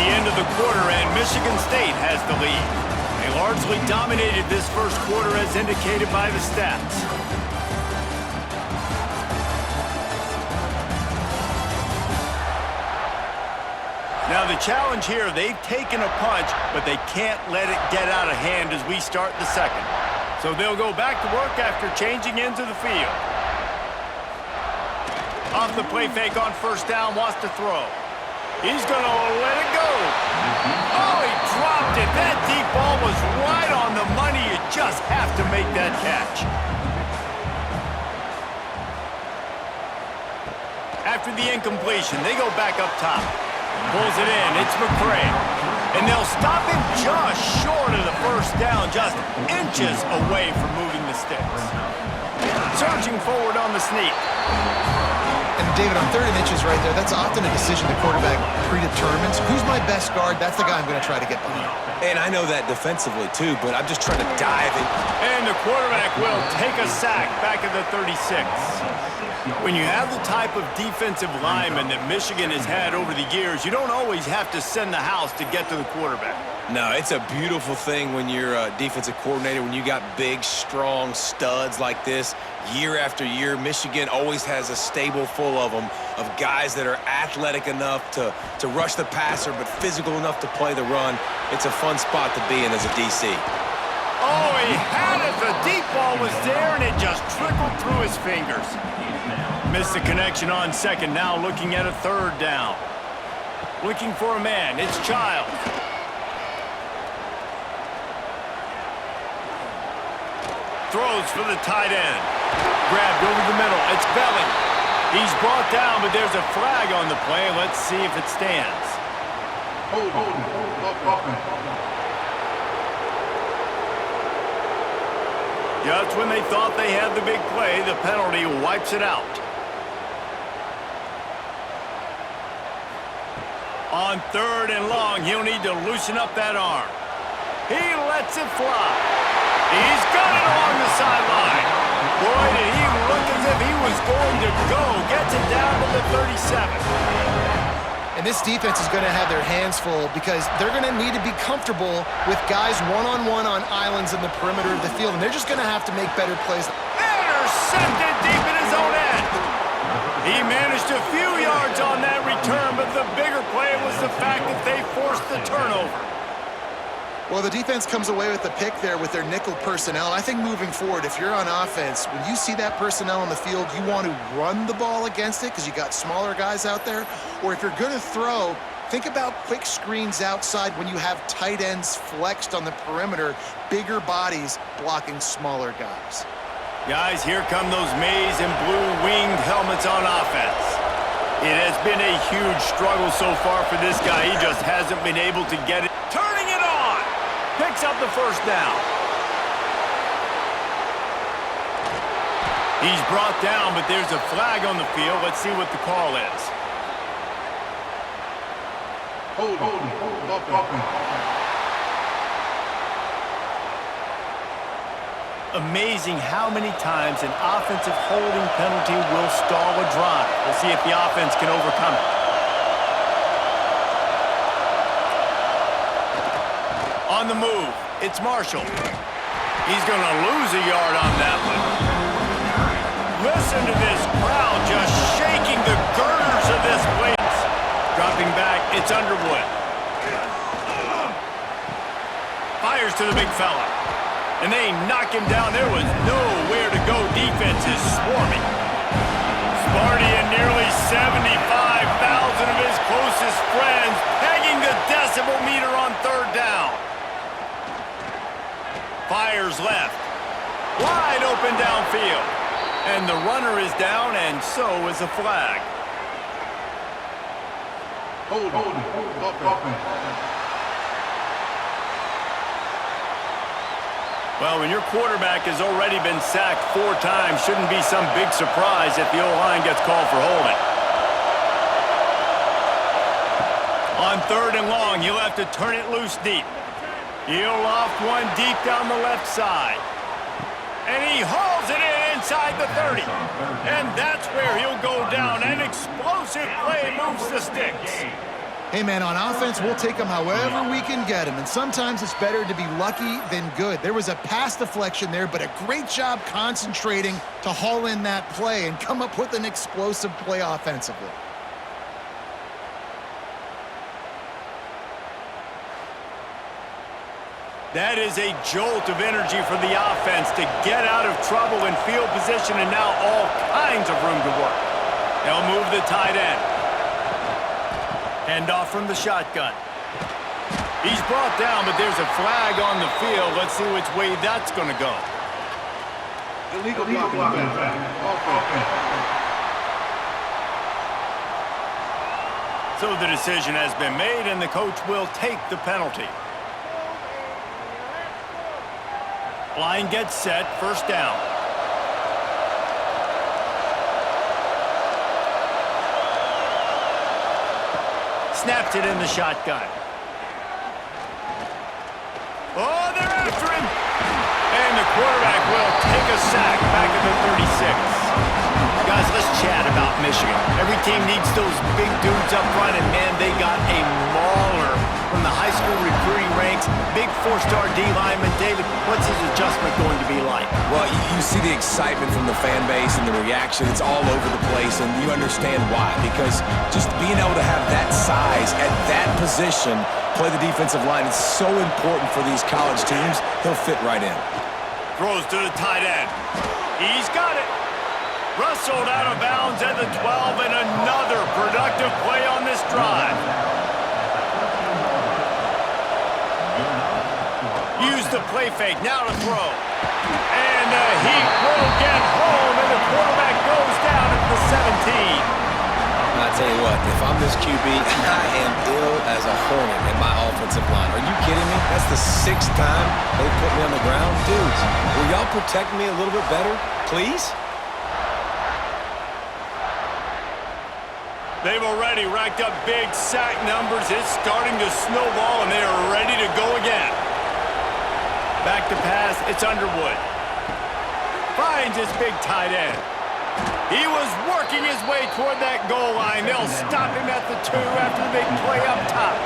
the end of the quarter, and Michigan State has the lead. They largely dominated this first quarter as indicated by the stats. Now the challenge here, they've taken a punch, but they can't let it get out of hand as we start the second. So they'll go back to work after changing into the field. Off the play fake on first down, wants to throw. He's going to let it go. Oh, he dropped it. That deep ball was right on the money. You just have to make that catch. After the incompletion, they go back up top. Pulls it in. It's McCray. And they'll stop him just short of the first down, just inches away from moving the sticks. Surging forward on the sneak. And David, on 30 inches right there, that's often a decision the quarterback predetermines. Who's my best guard? That's the guy I'm going to try to get behind. And I know that defensively, too, but I'm just trying to dive in. And the quarterback will take a sack back at the 36. When you have the type of defensive lineman that Michigan has had over the years, you don't always have to send the house to get to the quarterback. No, it's a beautiful thing when you're a defensive coordinator, when you got big, strong studs like this. Year after year, Michigan always has a stable full of them, of guys that are athletic enough to rush the passer, but physical enough to play the run. It's a fun spot to be in as a DC. Oh, he had it. The deep ball was there, and it just trickled through his fingers. Missed the connection on second, now looking at a third down. Looking for a man, it's Child. Throws for the tight end. Grabbed over the middle, it's Belly. He's brought down, but there's a flag on the play. Let's see if it stands. Just when they thought they had the big play, the penalty wipes it out. On third and long, he'll need to loosen up that arm. He lets it fly. He's got it along the sideline. Boy, did he look as if he was going to go. Gets it down to the 37. And this defense is going to have their hands full because they're going to need to be comfortable with guys one-on-one on islands in the perimeter of the field, and they're just going to have to make better plays. Intercepted deep in his own end. He managed a few yards on that return, but the bigger play was the fact that they forced the turnover. Well, the defense comes away with the pick there with their nickel personnel. I think moving forward, if you're on offense, when you see that personnel on the field, you want to run the ball against it because you got smaller guys out there. Or if you're going to throw, think about quick screens outside when you have tight ends flexed on the perimeter, bigger bodies blocking smaller guys. Guys, here come those maize and blue winged helmets on offense. It has been a huge struggle so far for this guy. He just hasn't been able to get it. Turning it on! Picks up the first down. He's brought down, but there's a flag on the field. Let's see what the call is. Hold on. Amazing how many times an offensive holding penalty will stall a drive. We'll see if the offense can overcome it. On the move, it's Marshall. He's going to lose a yard on that one. Listen to this crowd just shaking the girders of this place. Dropping back, it's Underwood. Fires to the big fella. And they knock him down. There was nowhere to go. Defense is swarming. Sparty and nearly 75,000 of his closest friends pegging the decibel meter on third down. Fires left. Wide open downfield. And the runner is down, and so is a flag. Hold on. Well, when your quarterback has already been sacked 4 times, shouldn't be some big surprise if the O-line gets called for holding. On third and long, he'll have to turn it loose deep. He'll loft one deep down the left side. And he hauls it in inside the 30. And that's where he'll go down. An explosive play moves the sticks. Hey, man, on offense, we'll take them however we can get them, and sometimes it's better to be lucky than good. There was a pass deflection there, but a great job concentrating to haul in that play and come up with an explosive play offensively. That is a jolt of energy for the offense to get out of trouble in field position, and now all kinds of room to work. They'll move the tight end. Hand off from the shotgun. He's brought down, but there's a flag on the field. Let's see which way that's going to go. Illegal blocking. Offense. So the decision has been made, and the coach will take the penalty. Line gets set, first down. Snaps it in the shotgun. Oh, they're after him! And the quarterback will take a sack back at the 36. Guys, let's chat about Michigan. Every team needs those big dudes up front, and man, they got a mauler from the high school recruiting ranks. Big four-star D lineman. David, what's his adjustment going to be like? Well, you see the excitement from the fan base and the reaction. It's all over the place, and you understand why. Because just being able to have that size at that position, play the defensive line, it's so important for these college teams. He'll fit right in. Throws to the tight end. He's got it. Rustled out of bounds at the 12, and another productive play on this drive. Use the play fake, now to throw. And he will get home, and the quarterback goes down at the 17. I tell you what, if I'm this QB, I am ill as a hornet in my offensive line. Are you kidding me? That's the 6th time they put me on the ground. Dudes, will y'all protect me a little bit better, please? They've already racked up big sack numbers. It's starting to snowball, and they are ready to go again. Back to pass, it's Underwood. Finds his big tight end. He was working his way toward that goal line. They'll stop him at the 2 after the big play up top.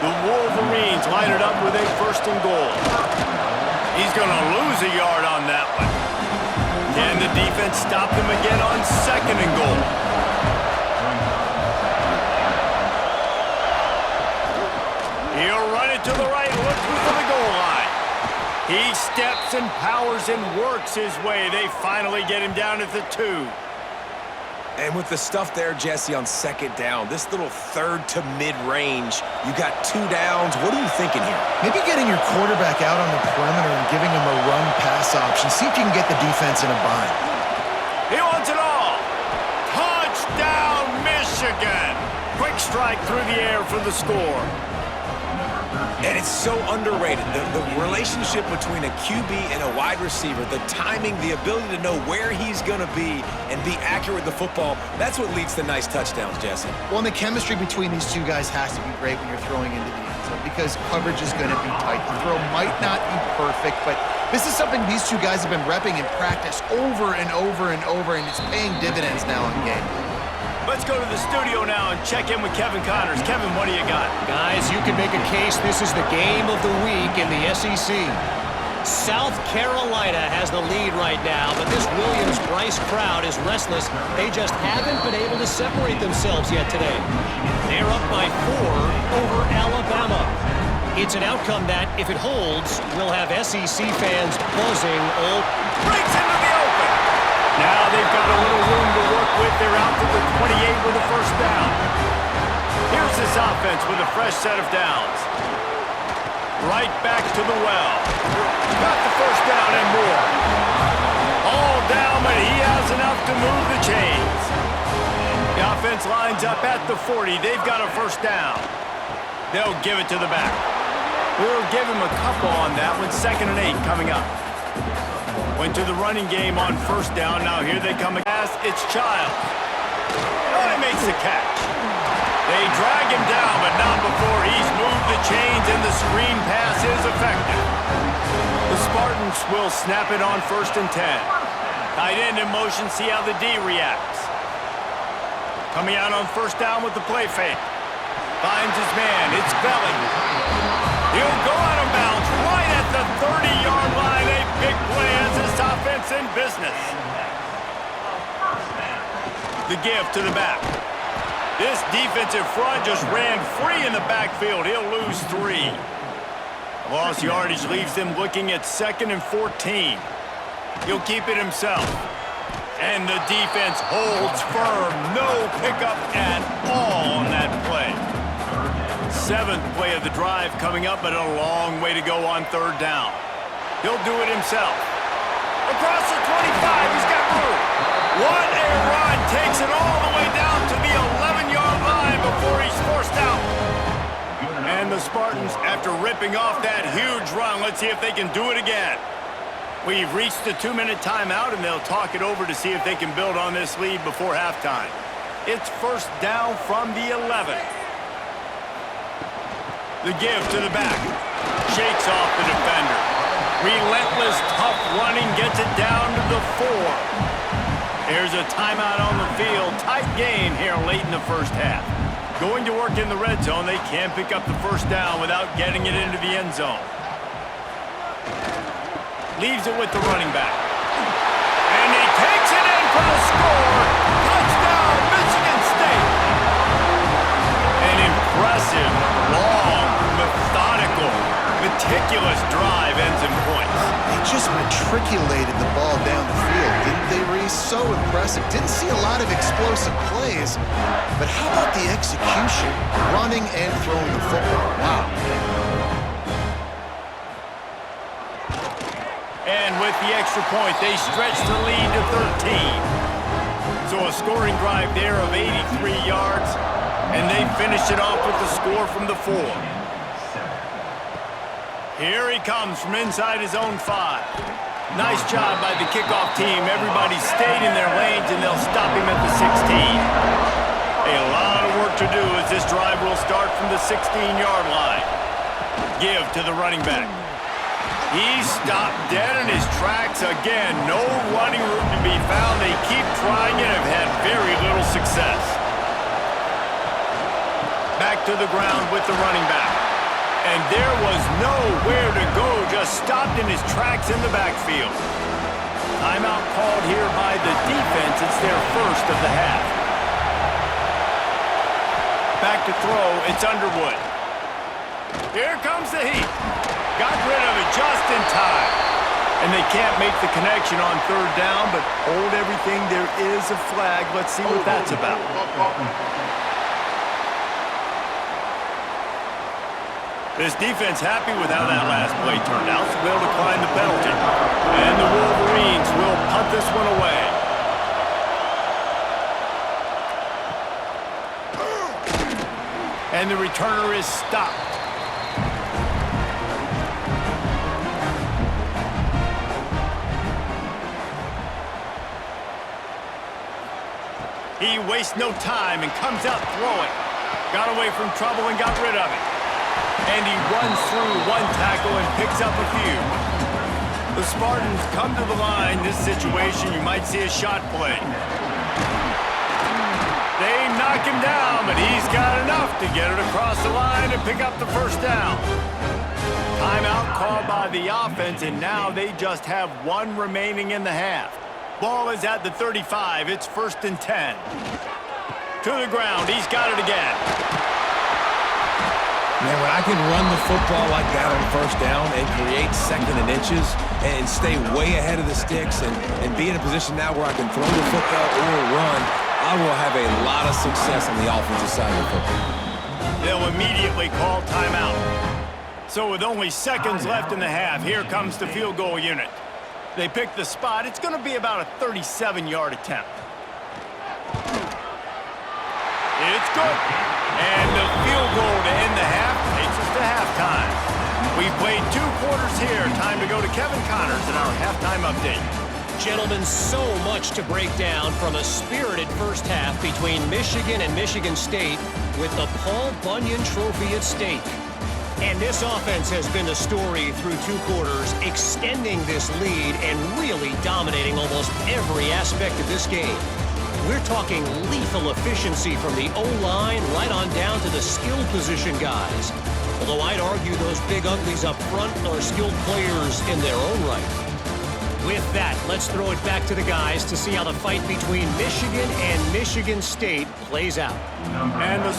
The Wolverines line it up with a 1st and goal. He's going to lose a yard on that one. Can the defense stop him again on 2nd and goal? He'll run it to the right, looking for the goal line. He steps and powers and works his way. They finally get him down at the 2. And with the stuff there, Jesse, on 2nd down, this little 3rd to mid-range, you got 2 downs. What are you thinking here? Maybe getting your quarterback out on the perimeter and giving him a run-pass option. See if you can get the defense in a bind. He wants it all. Touchdown, Michigan. Quick strike through the air for the score. And it's so underrated. The relationship between a QB and a wide receiver, the timing, the ability to know where he's going to be and be accurate with the football, that's what leads to nice touchdowns, Jesse. Well, and the chemistry between these two guys has to be great when you're throwing into the end zone because coverage is going to be tight. The throw might not be perfect, but this is something these two guys have been repping in practice over and over and over, and it's paying dividends now in game. Let's go to the studio now and check in with Kevin Connors. Kevin, what do you got? Guys, you can make a case this is the game of the week in the SEC. South Carolina has the lead right now, but this Williams-Brice crowd is restless. They just haven't been able to separate themselves yet today. They're up by 4 over Alabama. It's an outcome that, if it holds, will have SEC fans buzzing all... Breaks into the open. Now they've got a little room to work with. They're out to the 28 with a 1st down. Here's this offense with a fresh set of downs. Right back to the well. Got the 1st down and more. All down, but he has enough to move the chains. The offense lines up at the 40. They've got a 1st down. They'll give it to the back. We'll give him a couple on that one. 2nd and 8 coming up. Went to the running game on 1st down. Now here they come. It's Childs. Oh, he makes the catch. They drag him down, but not before he's moved the chains, and the screen pass is effective. The Spartans will snap it on 1st and 10. Tight end in motion. See how the D reacts. Coming out on 1st down with the play fake. Finds his man. It's Belly. He'll go out of bounds right at the 30-yard line. A big play as this offense in business. The give to the back. This defensive front just ran free in the backfield. He'll lose 3. Lost yardage leaves them looking at 2nd and 14. He'll keep it himself. And the defense holds firm. No pickup at all on that play. 7th play of the drive coming up, but a long way to go on 3rd down. He'll do it himself. Across the 25, he's got room. What a run. Takes it all the way down to the 11-yard line before he's forced out. And the Spartans, after ripping off that huge run, let's see if they can do it again. We've reached the 2-minute timeout, and they'll talk it over to see if they can build on this lead before halftime. It's 1st down from the 11. The give to the back. Shakes off the defender. Relentless, tough running, gets it down to the 4. There's a timeout on the field. Tight game here late in the first half. Going to work in the red zone, they can't pick up the 1st down without getting it into the end zone. Leaves it with the running back. And he takes it in for the score. Touchdown, Michigan State. An impressive, long, methodical, meticulous drive ends in points. They just matriculated the ball down the field, didn't they, Reese? So impressive. Didn't see a lot of explosive plays, but how about the execution? Running and throwing the football. Wow. And with the extra point, they stretch the lead to 13. So a scoring drive there of 83 yards, and they finish it off with the score from the 4. Here he comes from inside his own 5. Nice job by the kickoff team. Everybody stayed in their lanes, and they'll stop him at the 16. A lot of work to do as this drive will start from the 16-yard line. Give to the running back. He's stopped dead in his tracks again. No running room to be found. They keep trying and have had very little success. Back to the ground with the running back. And there was nowhere to go, just stopped in his tracks in the backfield. Timeout called here by the defense. It's their 1st of the half. Back to throw, it's Underwood. Here comes the heat. Got rid of it just in time. And they can't make the connection on 3rd down, but hold everything. There is a flag. Let's see what that's about. This defense happy with how that last play turned out, so they'll decline the penalty. And the Wolverines will punt this one away. And the returner is stopped. He wastes no time and comes out throwing. Got away from trouble and got rid of it. And he runs through one tackle and picks up a few. The Spartans come to the line. This situation, you might see a shot play. They knock him down, but he's got enough to get it across the line and pick up the 1st down. Timeout called by the offense, and now they just have 1 remaining in the half. Ball is at the 35. It's 1st and 10. To the ground. He's got it again. Man, when I can run the football like that on 1st down and create 2nd and inches and stay way ahead of the sticks and be in a position now where I can throw the football or run, I will have a lot of success on the offensive side of the football. They'll immediately call timeout. So with only seconds left in the half, here comes the field goal unit. They pick the spot. It's going to be about a 37-yard attempt. It's good. And the field goal to end the half takes us to halftime. We played 2 quarters here. Time to go to Kevin Connors in our halftime update. Gentlemen, so much to break down from a spirited first half between Michigan and Michigan State with the Paul Bunyan Trophy at stake. And this offense has been the story through 2 quarters, extending this lead and really dominating almost every aspect of this game. We're talking lethal efficiency from the O-line right on down to the skill position guys. Although I'd argue those big uglies up front are skilled players in their own right. With that, let's throw it back to the guys to see how the fight between Michigan and Michigan State plays out. And the